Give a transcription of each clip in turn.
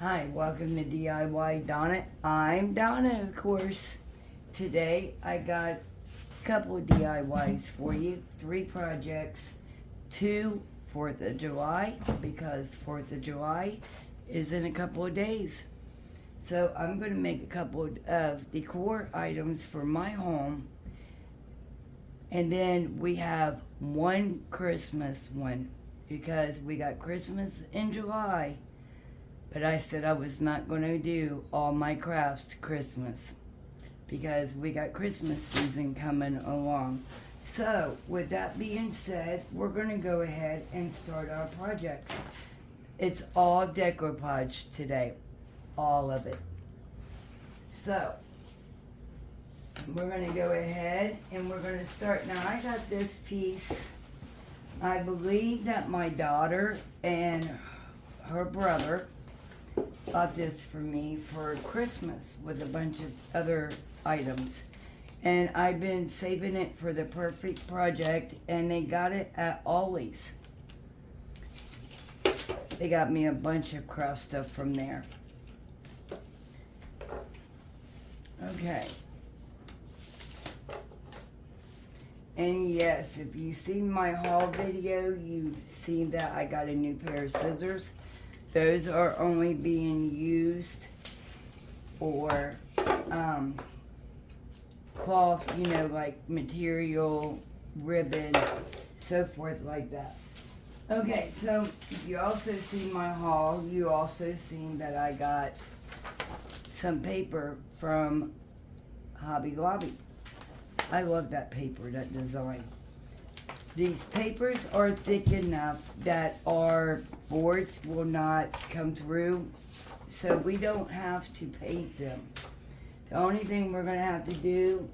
Hi, welcome to DIY Donna. I'm Donna, of course. Today I got a couple of DIYs for you. 3 projects. 2 4th of July, because 4th of July is in a couple of days. So I'm going to make a couple of decor items for my home. And then we have one Christmas one, because we got Christmas in July. But I said I was not going to do all my crafts to Christmas, because we got Christmas season coming along. So, with that being said, we're going to go ahead and start our projects. It's all decoupage today. All of it. So, we're going to go ahead and we're going to start. Now, I got this piece. I believe that my daughter and her brother bought this for me for Christmas with a bunch of other items. And I've been saving it for the perfect project, and they got it at Ollie's. They got me a bunch of craft stuff from there. Okay. And yes, if you've seen my haul video, you've seen that I got a new pair of scissors. Those are only being used for cloth, you know, like material, ribbon, so forth like that. Okay, so you also see my haul. You also seen that I got some paper from Hobby Lobby. I love that paper, that design. These papers are thick enough that our boards will not come through, so we don't have to paint them. The only thing we're going to have to do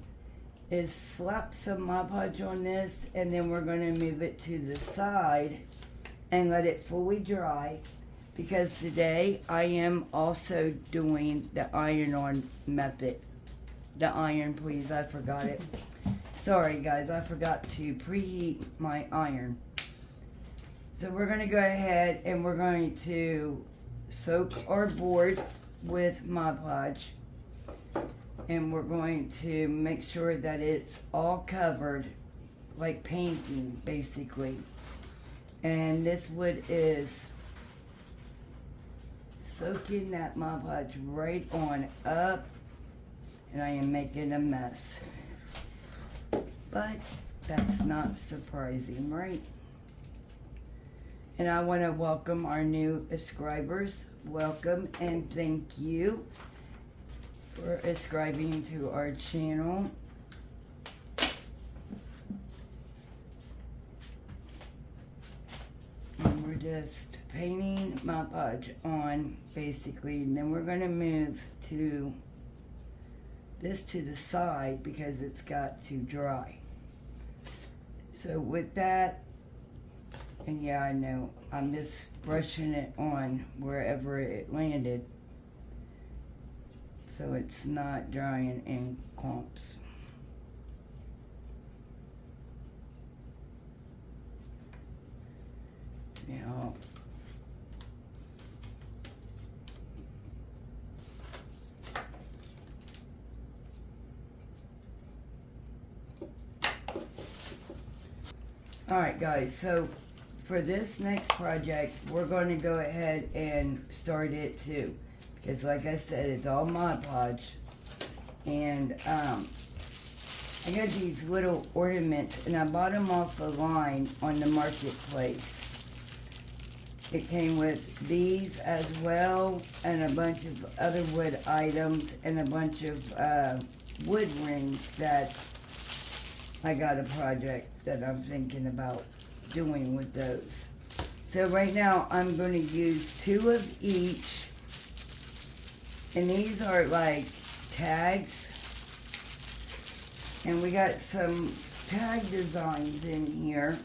is slap some Mod Podge on this, and then we're going to move it to the side and let it fully dry, because today I am also doing the iron-on method. The iron, please, I forgot it. Sorry guys, I forgot to preheat my iron. So we're going to go ahead and we're going to soak our board with Mod Podge. And we're going to make sure that it's all covered, like painting, basically. And this wood is soaking that Mod Podge right on up. And I am making a mess. But that's not surprising, right? And I want to welcome our new subscribers. Welcome and thank you for subscribing to our channel. And we're just painting Mod Podge on, basically. And then we're going to move to this to the side because it's got to dry. So with that, and yeah, I know, I'm just brushing it on wherever it landed, so it's not drying in clumps. Now, alright guys, so for this next project, we're going to go ahead and start it too. Because like I said, it's all Mod Podge. And I got these little ornaments, and I bought them off the line on the marketplace. It came with these as well, and a bunch of other wood items, and a bunch of wood rings that I got a project that I'm thinking about doing with those. So right now I'm going to use 2 of each. And these are like tags. And we got some tag designs in here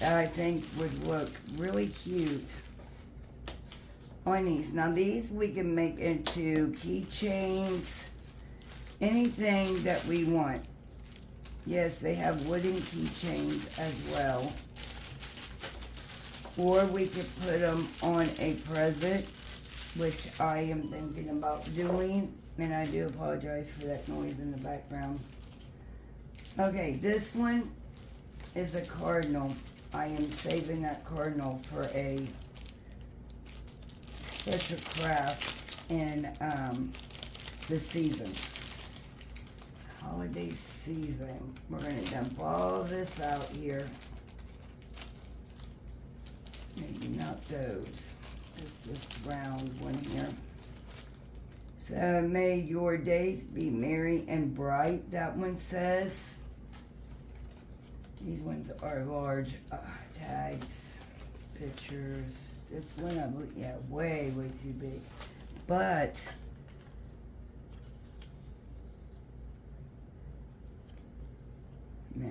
that I think would look really cute on these. Now these we can make into keychains, anything that we want. Yes, they have wooden keychains as well. or we could put them on a present, which I am thinking about doing, and I do apologize for that noise in the background. Okay, this one is a cardinal. I am saving that cardinal for a special craft in the season. Holiday season. We're going to dump all this out here. Maybe not those. Just this round one here. So, may your days be merry and bright, that one says. These ones are large tags, pictures. This one, yeah, way too big. But nah,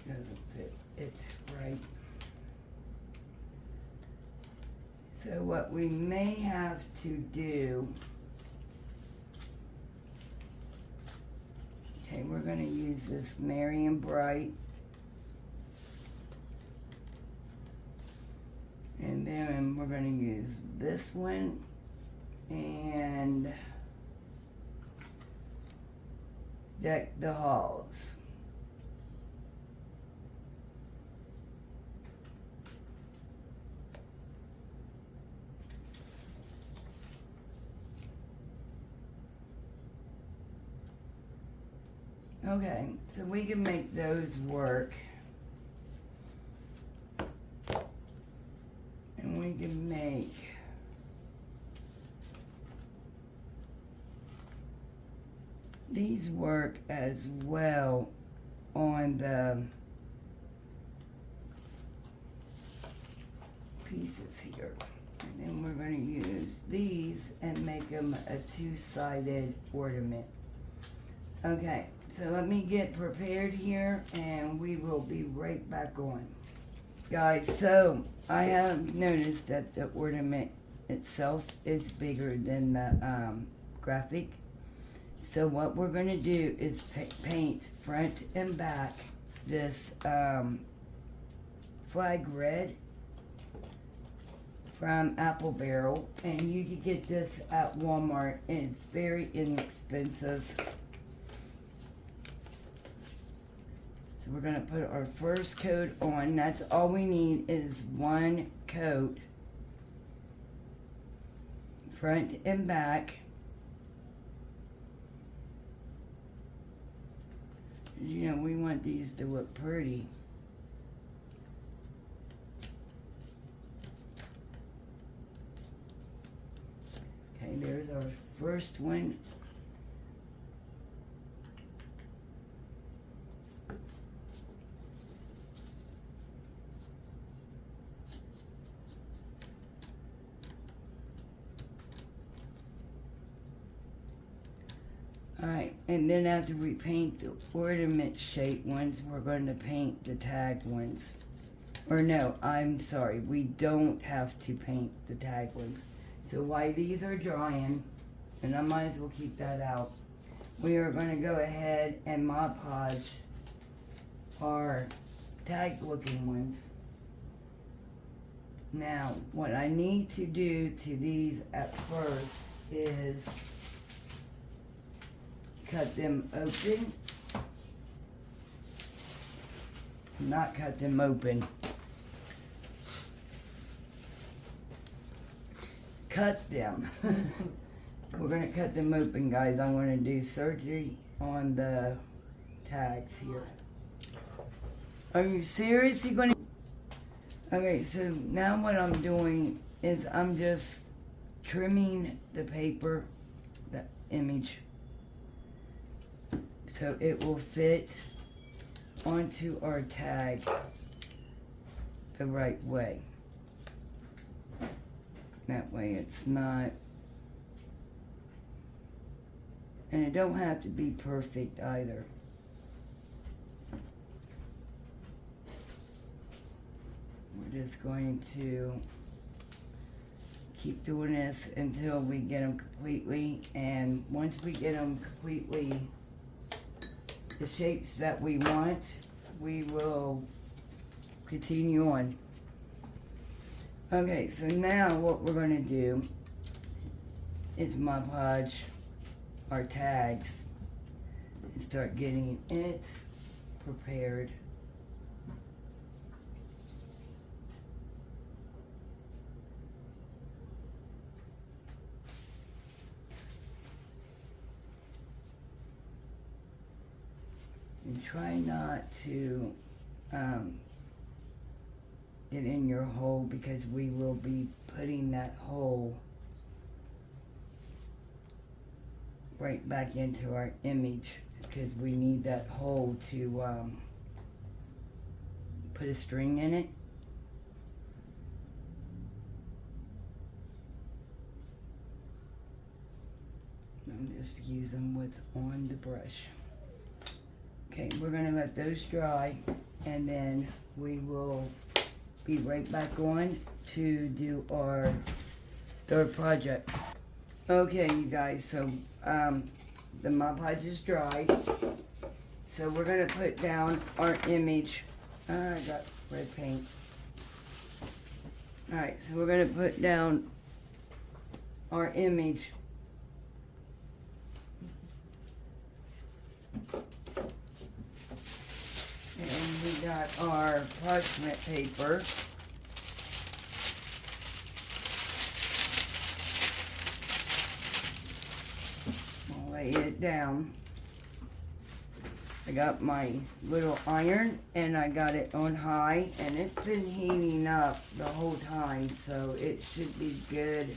doesn't fit it right. So what we may have to do, okay, we're going to use this Merry and Bright. And then we're going to use this one and Deck the Halls. Okay, so we can make those work. And we can make these work as well on the pieces here. And then we're going to use these and make them a two-sided ornament. Okay, so let me get prepared here and we will be right back on. Guys, so I have noticed that the ornament itself is bigger than the graphic. So what we're going to do is paint front and back this flag red from Apple Barrel. And you can get this at Walmart and it's very inexpensive. So we're going to put our first coat on. That's all we need is one coat. Front and back. You know, we want these to look pretty. Okay, there's our first one. Alright, and then after we paint the ornament shape ones, we're going to paint the tag ones. Or no, I'm sorry, we don't have to paint the tag ones. So while these are drying, and I might as well keep that out, we are going to go ahead and Mod Podge our tag looking ones. Now, what I need to do to these at first is cut them open. Not cut them open. Cut them. We're going to cut them open, guys. I'm going to do surgery on the tags here. Are you serious? You're going to... Okay, so now what I'm doing is I'm just trimming the paper, the image, so it will fit onto our tag the right way. That way it's not, and it don't have to be perfect either. We're just going to keep doing this until we get them completely, and once we get them completely the shapes that we want, we will continue on. Okay, so now what we're going to do is Mod Podge our tags and start getting it prepared. And try not to get in your hole, because we will be putting that hole right back into our image, because we need that hole to put a string in it. I'm just using what's on the brush. Okay, we're gonna let those dry, and then we will be right back on to do our third project. Okay, you guys, so the Mod Podge is dry. So we're gonna put down our image. I got red paint. Alright, so we're gonna put down our image. And we got our parchment paper. I'll lay it down. I got my little iron and I got it on high, and it's been heating up the whole time, so it should be good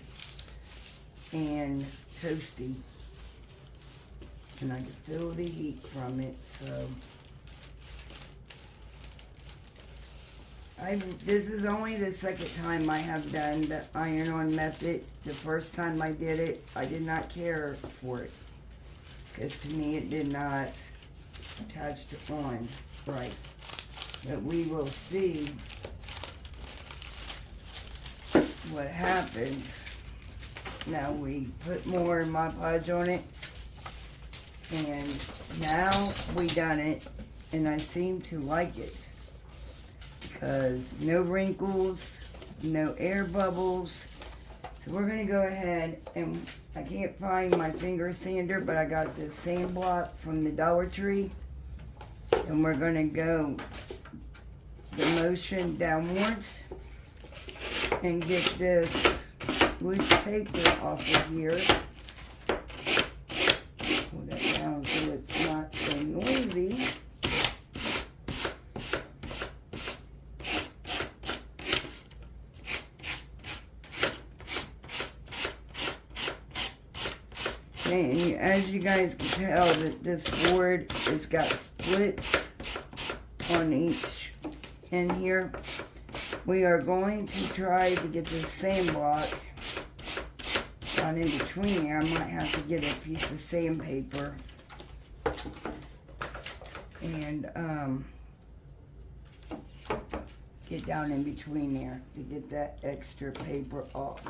and toasty. And I can feel the heat from it, so this is only the second time I have done the iron-on method. The first time I did it, I did not care for it, because to me it did not attach on right. But we will see what happens. Now we put more Mod Podge on it, and now we done it, and I seem to like it. Because no wrinkles, no air bubbles. So we're gonna go ahead, and I can't find my finger sander, but I got this sand block from the Dollar Tree. And we're gonna go the motion downwards and get this loose paper off of here. Pull that down so it's not so noisy. And as you guys can tell, that this board has got splits on each end here. We are going to try to get this sand block down in between here. I might have to get a piece of sandpaper and get down in between there to get that extra paper off.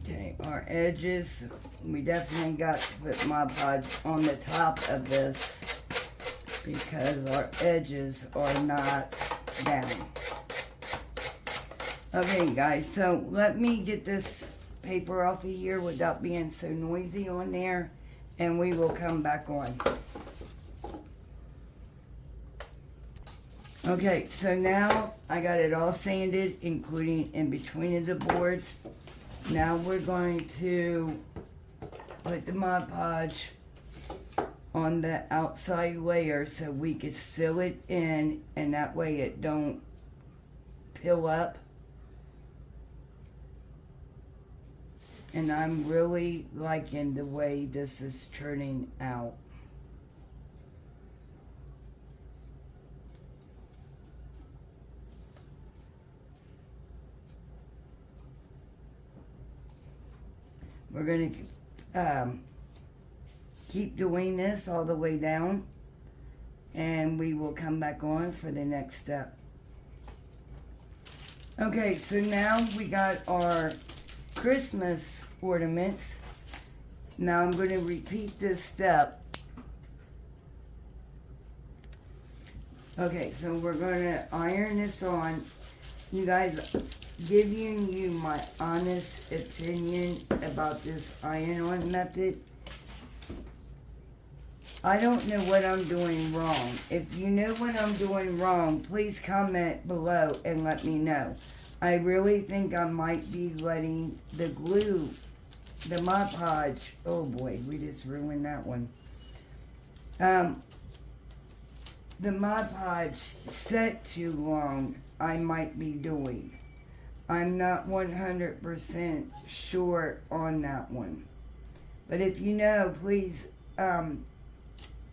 Okay, our edges, we definitely got to put Mod Podge on the top of this, because our edges are not down. Okay guys, so let me get this paper off of here without being so noisy on there, and we will come back on. Okay, so now I got it all sanded, including in between of the boards. Now we're going to put the Mod Podge on the outside layer so we can seal it in, and that way it don't peel up. And I'm really liking the way this is turning out. We're going to keep doing this all the way down, and we will come back on for the next step. Okay, so now we got our Christmas ornaments, Now I'm going to repeat this step. Okay, so we're going to iron this on. You guys, giving you my honest opinion about this iron-on method. I don't know what I'm doing wrong. If you know what I'm doing wrong, please comment below and let me know. I really think I might be letting the glue, the Mod Podge, oh boy, we just ruined that one. The Mod Podge set too long, I might be doing. I'm not 100% sure on that one. But if you know, please,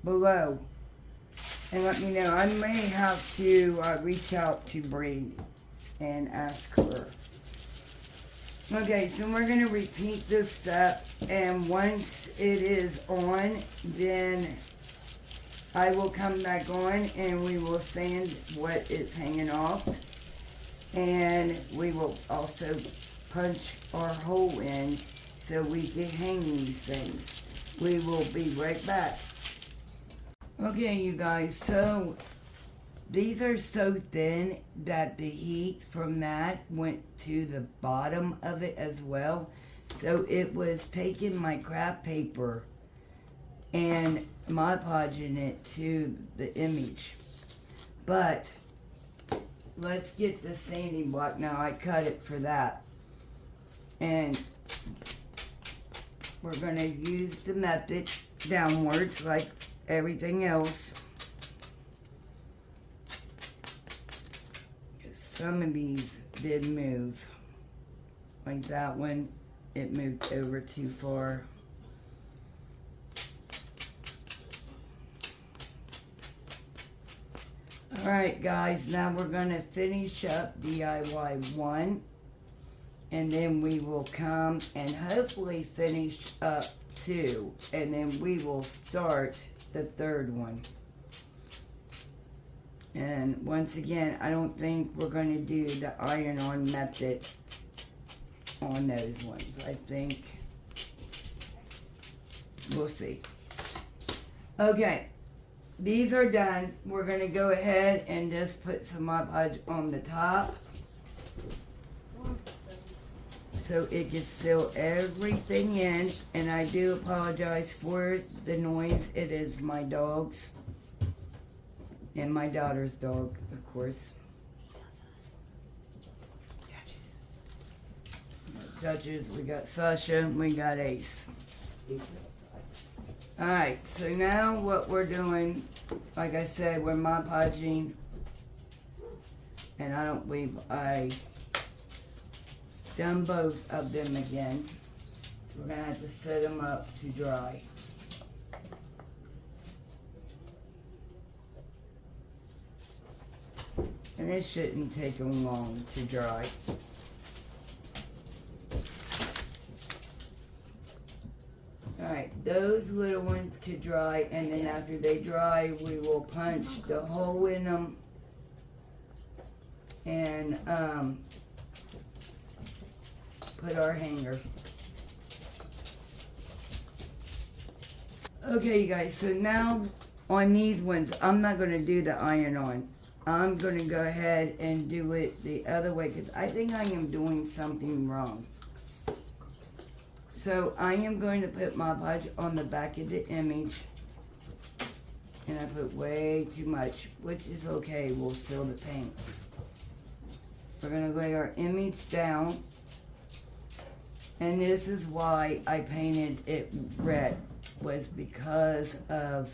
below and let me know. I may have to reach out to Bree and ask her. Okay, so we're going to repeat this step, and once it is on, then I will come back on and we will sand what is hanging off, and we will also punch our hole in so we can hang these things. We will be right back. Okay, you guys, so these are so thin that the heat from that went to the bottom of it as well. So it was taking my craft paper and Mod Podging it to the image. But let's get the sanding block now. I cut it for that. And we're going to use the method downwards like everything else. Some of these did move. Like that one, it moved over too far. Alright guys, now we're going to finish up DIY 1. And then we will come and hopefully finish up 2. And then we will start the 3rd one. And once again, I don't think we're going to do the iron-on method on those ones. I think we'll see. Okay, these are done. We're going to go ahead and just put some Mod Podge on the top so it can seal everything in. And I do apologize for the noise. It is my dogs. And my daughter's dog, of course. Judges, we got Sasha, we got Ace. Alright, so now what we're doing, like I said, we're Mod Podging. And I don't believe I done both of them again. We're going to have to set them up to dry. And it shouldn't take them long to dry. Alright, those little ones could dry, and then after they dry, we will punch the hole in them and put our hanger. Okay, you guys, so now on these ones, I'm not going to do the iron on. I'm going to go ahead and do it the other way because I think I am doing something wrong. So I am going to put Mod Podge on the back of the image. And I put way too much, which is okay. We'll seal the paint. We're going to lay our image down. And this is why I painted it red. Was because of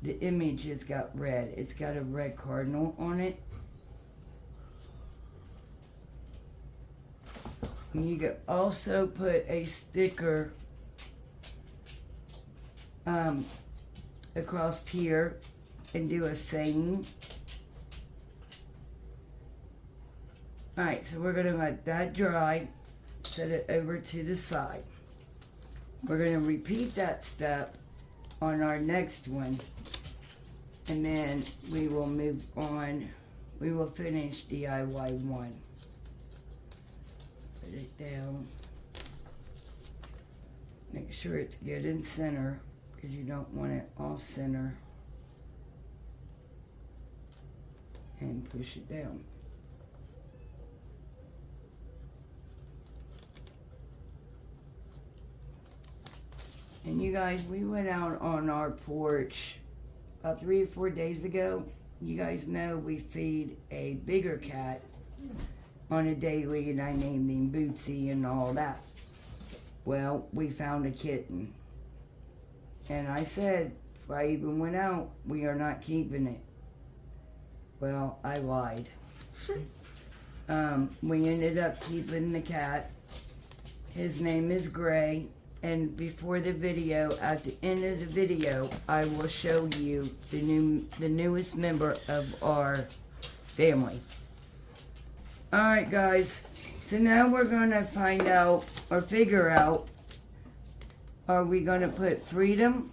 the image has got red. It's got a red cardinal on it. And you could also put a sticker across here and do a saying. Alright, so we're going to let that dry. Set it over to the side. We're going to repeat that step on our next one. And then we will move on. We will finish DIY 1. Put it down. sure it's good in center, because you don't want it off center. And push it down. And you guys, we went out on our porch about 3 or 4 days ago. You guys know we feed a bigger cat on a daily, and I named him Bootsy and all that. Well, we found a kitten. And I said, before I even went out, we are not keeping it. Well, I lied. We ended up keeping the cat. His name is Gray. And before the video, at the end of the video, I will show you the newest member of our family. Alright guys, so now we're going to find out, or figure out, are we going to put Freedom?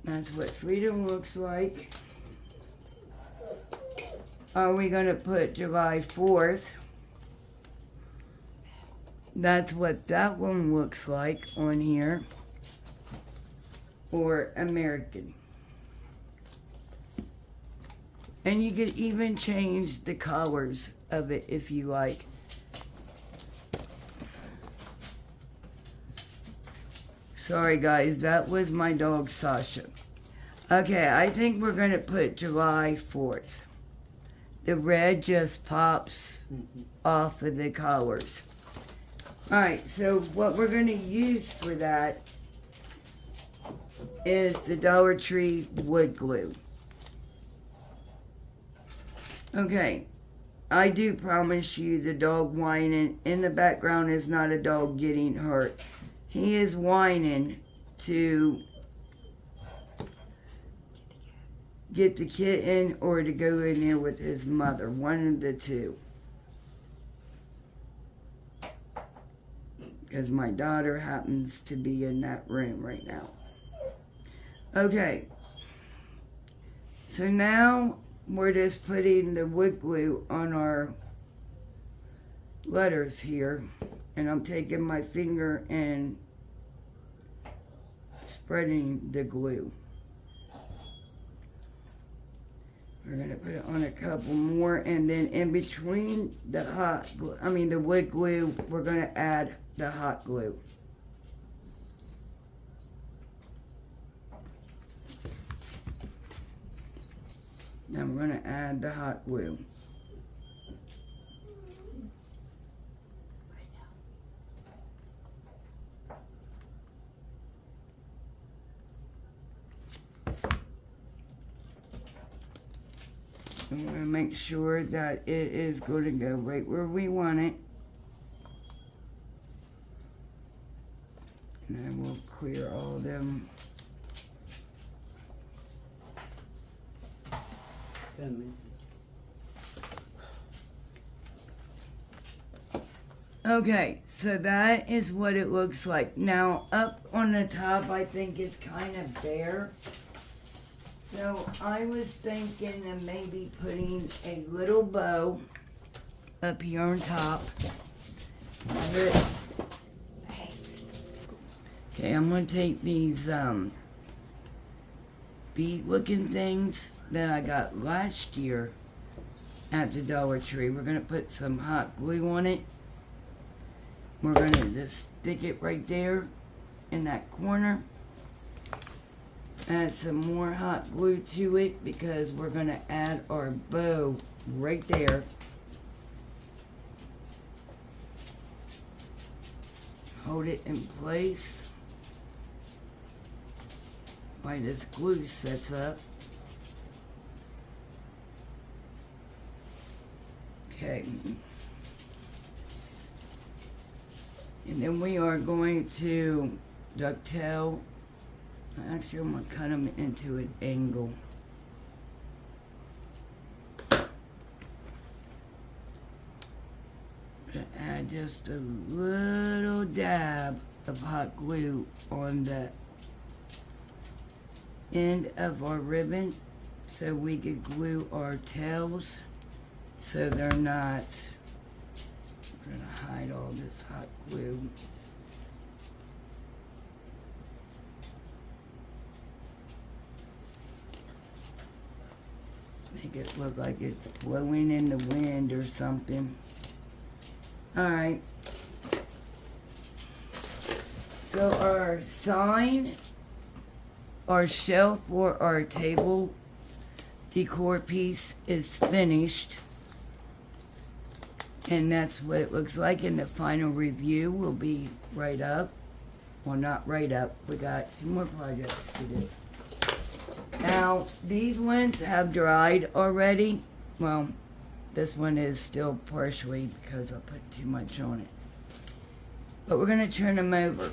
That's what Freedom looks like. Are we going to put July 4th? That's what that one looks like on here. Or American. And you could even change the colors of it if you like. Sorry guys, that was my dog Sasha. Okay, I think we're going to put July 4th. The red just pops off of the colors. Alright, so what we're going to use for that is the Dollar Tree wood glue. Okay, I do promise you the dog whining in the background is not a dog getting hurt. He is whining to get the kitten or to go in there with his mother, one of the two. Because my daughter happens to be in that room right now. Okay. So now we're just putting the wood glue on our letters here. And I'm taking my finger and spreading the glue. We're going to put it on a couple more. And then in between the the wood glue, we're going to add the hot glue. Now we're going to add the hot glue. I'm going to make sure that it is going to go right where we want it. And then we'll clear all of them. Okay, so that is what it looks like. Now, up on the top, I think it's kind of bare. So, I was thinking of maybe putting a little bow up here on top. Okay, I'm going to take these bead looking things that I got last year at the Dollar Tree. We're going to put some hot glue on it. We're going to just stick it right there in that corner. Add some more hot glue to it because we're going to add our bow right there. Hold it in place while this glue sets up. Okay. And then we are going to ducktail. Actually, I'm going to cut them into an angle. I'm going to add just a little dab of hot glue on the end of our ribbon so we could glue our tails so they're not We're gonna hide all this hot glue. Make it look like it's blowing in the wind or something. Alright. So our sign, our shelf or our table decor piece is finished. And that's what it looks like, and the final review will be right up. Well, not right up. We got 2 more projects to do. Now, these ones have dried already. Well, this one is still partially because I put too much on it. But we're going to turn them over.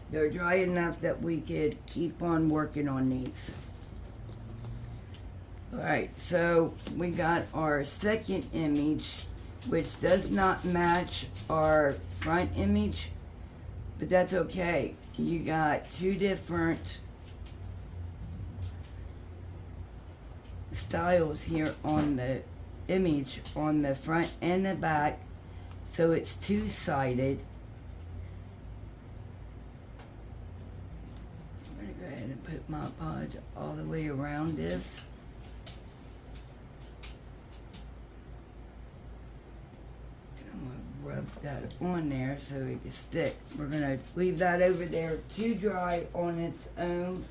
They're dry enough that we could keep on working on these. Alright, so we got our second image, which does not match our front image, but that's okay. You got 2 different styles here on the image, on the front and the back, so it's 2-sided. I'm going to go ahead and put Mod Podge all the way around this. Rub that on there so it can stick. We're going to leave that over there to dry on its own.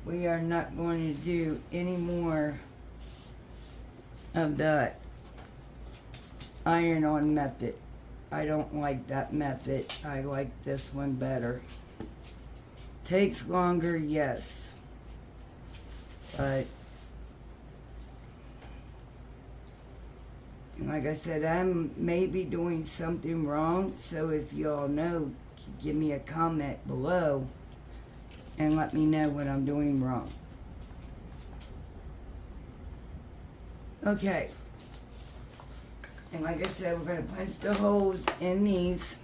We are not going to do any more of the iron-on method. I don't like that method. I like this one better. Takes longer, yes. But like I said, I'm maybe doing something wrong, so if y'all know, give me a comment below and let me know what I'm doing wrong. Okay. And like I said, we're going to punch the holes in these.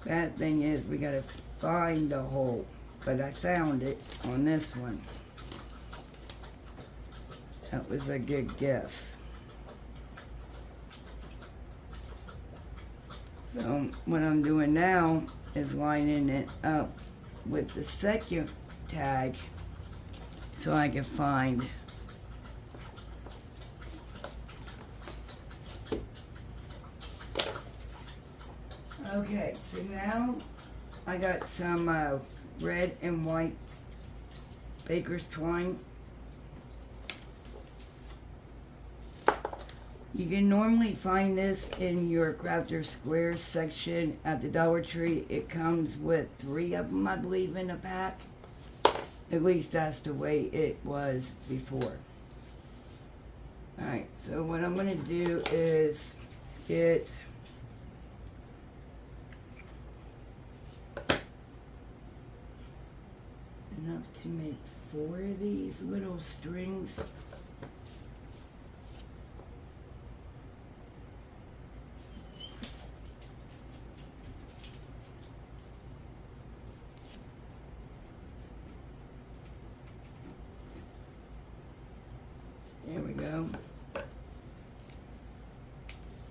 Bad thing is we got to find a hole, but I found it on this one. That was a good guess. So what I'm doing now is lining it up with the second tag so I can find okay, so now I got some red and white baker's twine. You can normally find this in your Crafter Squares section at the Dollar Tree. It comes with 3 of them, I believe, in a pack. At least that's the way it was before. Alright, so what I'm going to do is get enough to make 4 of these little strings. There we go.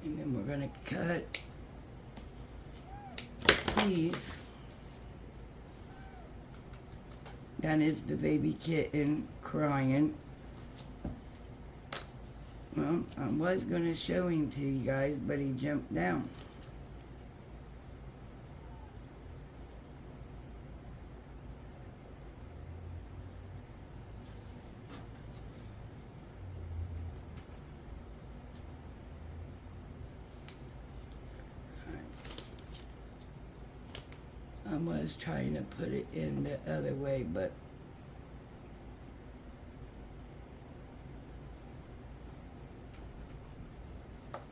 And then we're going to cut these. That is the baby kitten crying. Well, I was going to show him to you guys, but he jumped down. I was trying to put it in the other way, but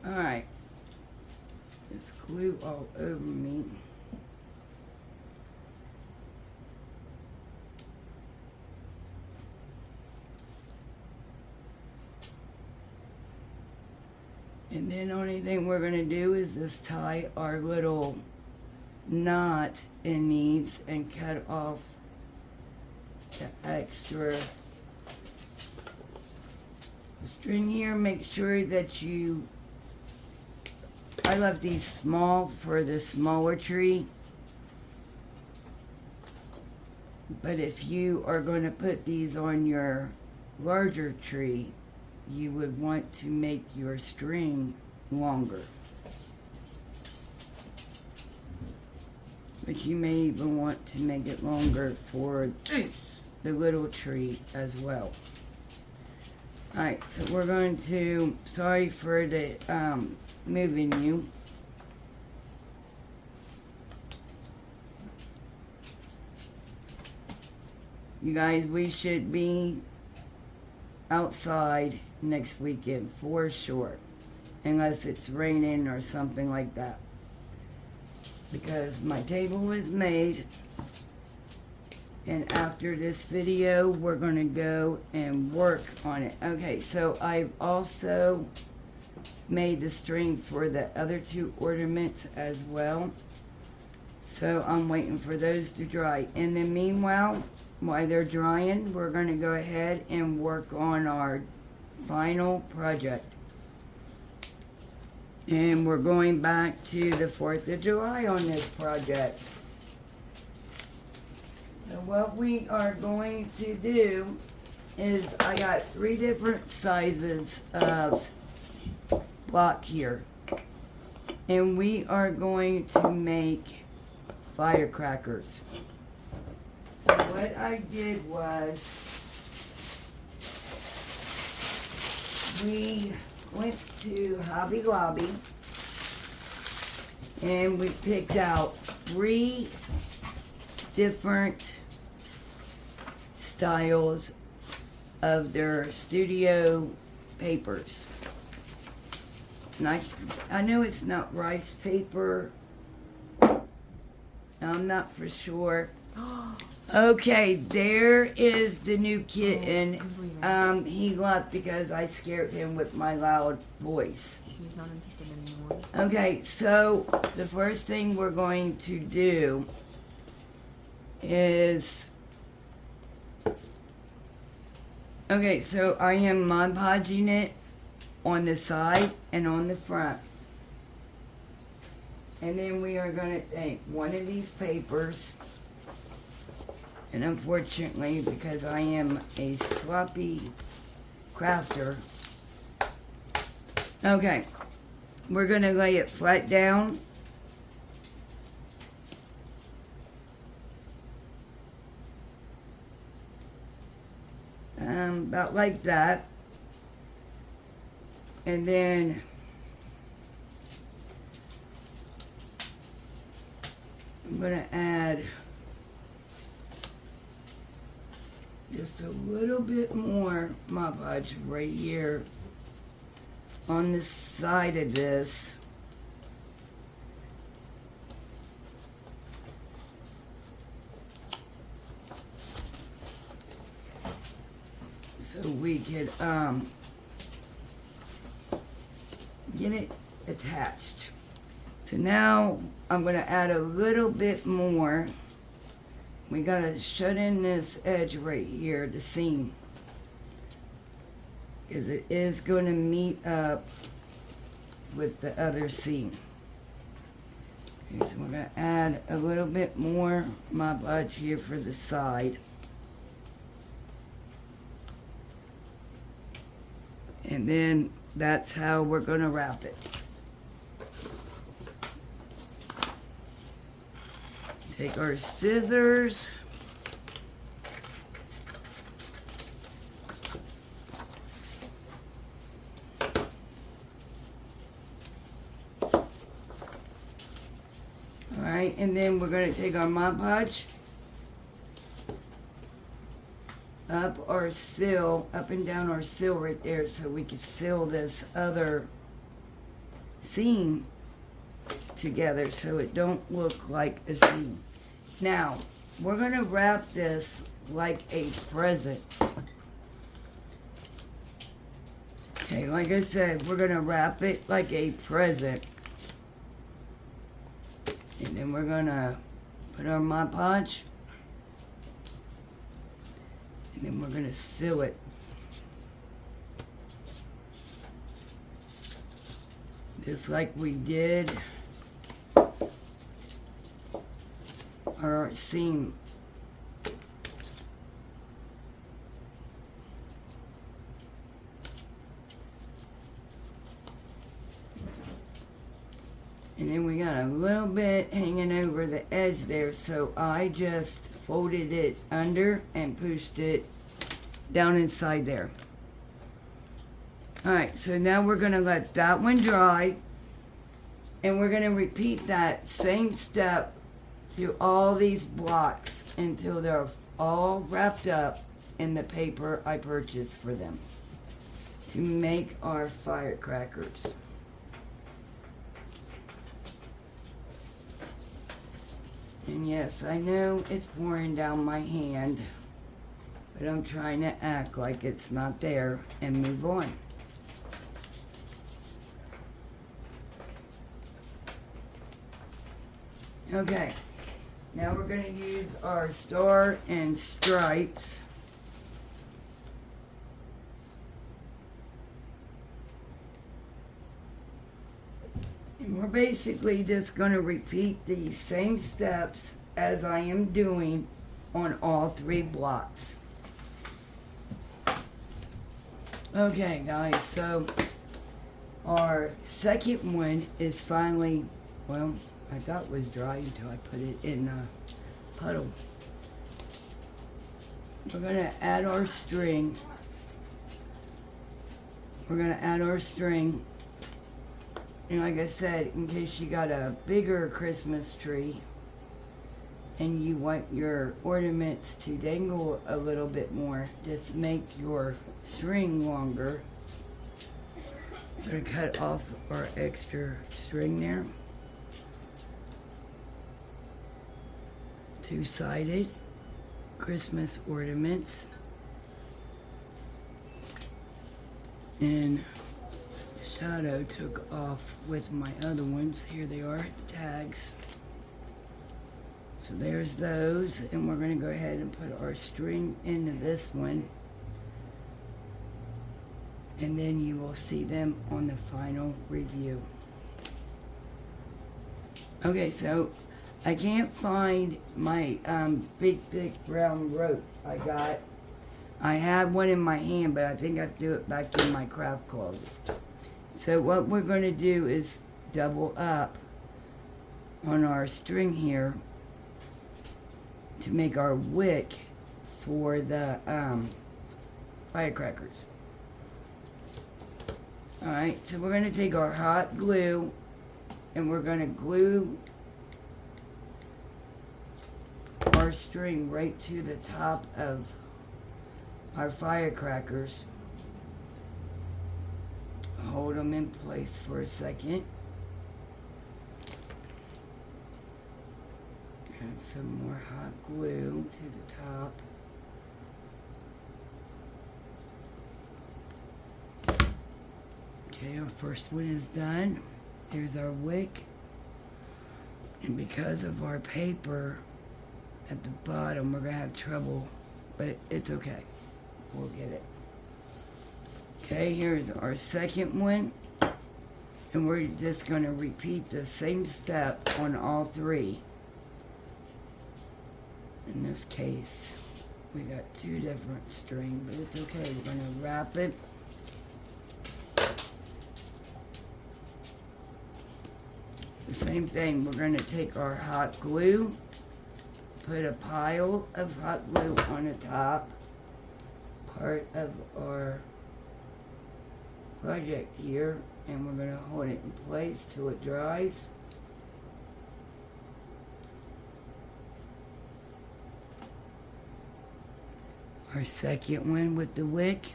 alright. There's glue all over me. And then the only thing we're going to do is just tie our little knot in these and cut off the extra The string here, make sure that you, I love these small for the smaller tree. But if you are going to put these on your larger tree, you would want to make your string longer. But you may even want to make it longer for the little tree as well. Alright, so we're going to, sorry for the moving you. You guys, we should be outside next weekend for sure. Unless it's raining or something like that. Because my table is made. And after this video, we're going to go and work on it. Okay, so I've also made the string for the other two ornaments as well. So I'm waiting for those to dry. In the meanwhile, while they're drying, we're going to go ahead and work on our final project. And we're going back to the 4th of July on this project. So what we are going to do is, I got 3 different sizes of block here. And we are going to make firecrackers. So what I did was, we went to Hobby Lobby and we picked out 3 different styles of their studio papers. And I know it's not rice paper. I'm not for sure. Okay, there is the new kitten. He left because I scared him with my loud voice. He's not interested anymore. Okay, so the first thing we're going to do is, okay, so I am Mod Podging it on the side and on the front. And then we are going to take one of these papers. And unfortunately, because I am a sloppy crafter, okay, we're going to lay it flat down. About like that. And then I'm going to add just a little bit more Mod Podge right here on the side of this. So we could get it attached. So now I'm going to add a little bit more. We got to shut in this edge right here, the seam, because it is going to meet up with the other seam. Okay, so we're going to add a little bit more Mod Podge here for the side. And then that's how we're going to wrap it. Take our scissors. Alright, and then we're going to take our Mod Podge up our sill, up and down our sill right there, so we can seal this other seam together so it don't look like a seam. Now, we're going to wrap this like a present. Okay, like I said, we're going to wrap it like a present. And then we're going to put our Mod Podge. And then we're going to seal it. just like we did our seam. And then we got a little bit hanging over the edge there, so I just folded it under and pushed it down inside there. Alright, so now we're going to let that one dry, and we're going to repeat that same step through all these blocks until they're all wrapped up in the paper I purchased for them to make our firecrackers. And yes, I know it's pouring down my hand, but I'm trying to act like it's not there and move on. Okay, now we're going to use our star and stripes. And we're basically just going to repeat these same steps as I am doing on all 3 blocks. Okay guys, so our second one is finally, well, I thought it was dry until I put it in a puddle. We're going to add our string. We're going to add our string. And like I said, in case you got a bigger Christmas tree and you want your ornaments to dangle a little bit more, just make your string longer. I'm going to cut off our extra string there. 2-sided Christmas ornaments. And shadow took off with my other ones. Here they are, the tags. So there's those, and we're going to go ahead and put our string into this one, and then you will see them on the final review. Okay, so I can't find my big thick brown rope I got. I had one in my hand, but I think I threw it back in my craft closet. So what we're going to do is double up on our string here to make our wick for the firecrackers. Alright, so we're going to take our hot glue and we're going to glue our string right to the top of our firecrackers. Hold them in place for a second. Add some more hot glue to the top. Okay, our first one is done. Here's our wick. And because of our paper at the bottom, we're going to have trouble, but it's okay. We'll get it. Okay, here's our second one. And we're just going to repeat the same step on all 3. In this case, we got 2 different strings, but it's okay. We're going to wrap it. The same thing, we're going to take our hot glue, put a pile of hot glue on the top part of our project here, and we're going to hold it in place till it dries. Our second one with the wick.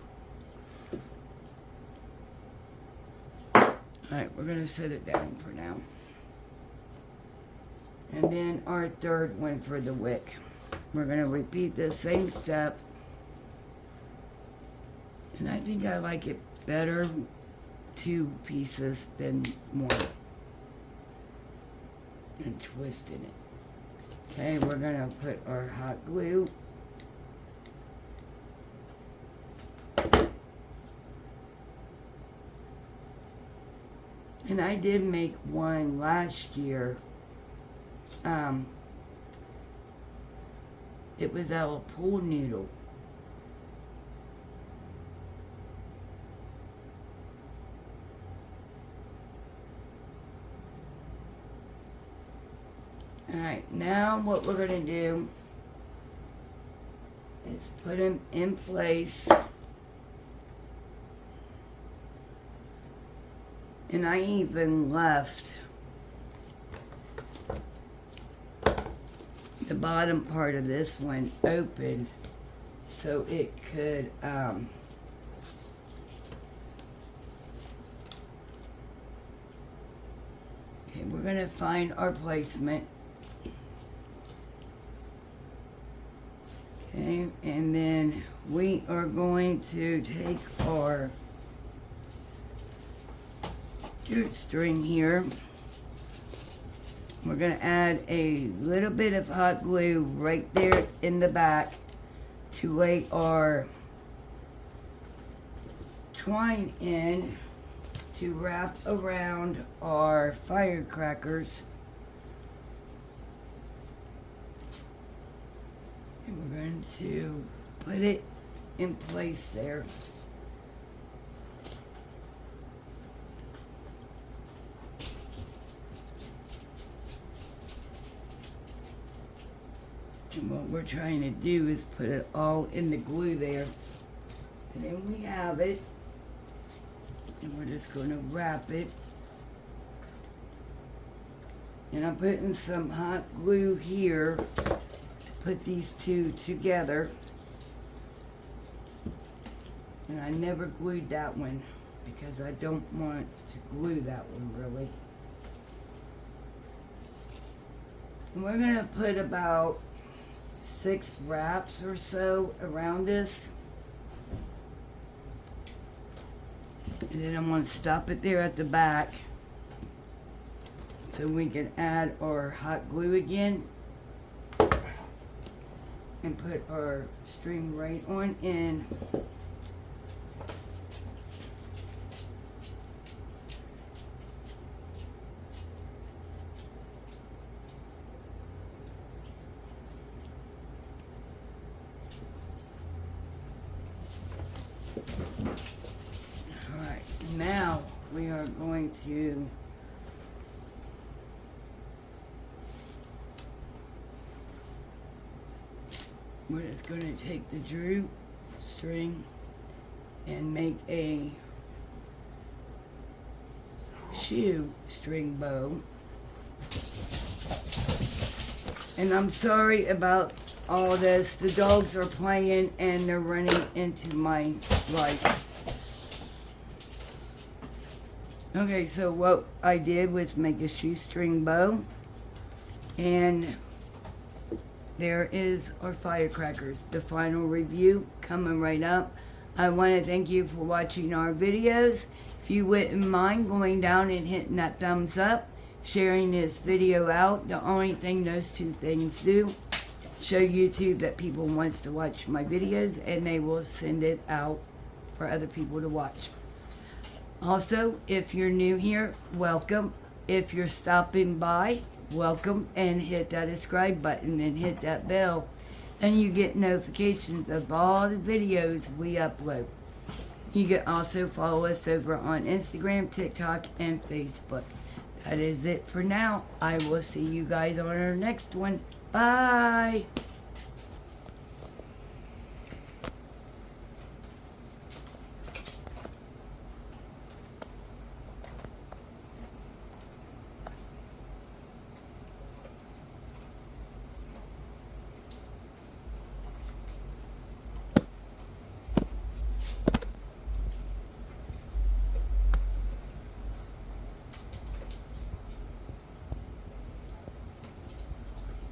Alright, we're going to set it down for now. And then our third one for the wick. We're going to repeat the same step. And I think I like it better 2 pieces than 1. And twisting it. Okay, we're going to put our hot glue. And I did make one last year. It was out of pool noodle. Alright, now what we're going to do is put them in place. And I even left the bottom part of this one open so it could okay, we're going to find our placement. Okay, and then we are going to take our jute string here. We're going to add a little bit of hot glue right there in the back to lay our twine in to wrap around our firecrackers. And we're going to put it in place there. And what we're trying to do is put it all in the glue there. And then we have it. And we're just going to wrap it. And I'm putting some hot glue here to put these two together. And I never glued that one because I don't want to glue that one really. And we're going to put about 6 wraps or so around this. And then I'm going to stop it there at the back so we can add our hot glue again and put our string right on in. Alright, now we are going to we're just going to take the jute string and make a shoe string bow. And I'm sorry about all this. The dogs are playing and they're running into my lights. Okay, so what I did was make a shoestring bow, and there is our firecrackers. The final review coming right up. I want to thank you for watching our videos. If you wouldn't mind going down and hitting that thumbs up, sharing this video out. The only thing those two things do, show YouTube that people wants to watch my videos, and they will send it out for other people to watch. Also, if you're new here, welcome. If you're stopping by, welcome, and hit that subscribe button and hit that bell, and you get notifications of all the videos we upload. You can also follow us over on Instagram, TikTok, and Facebook. That is it for now. I will see you guys on our next one. Bye!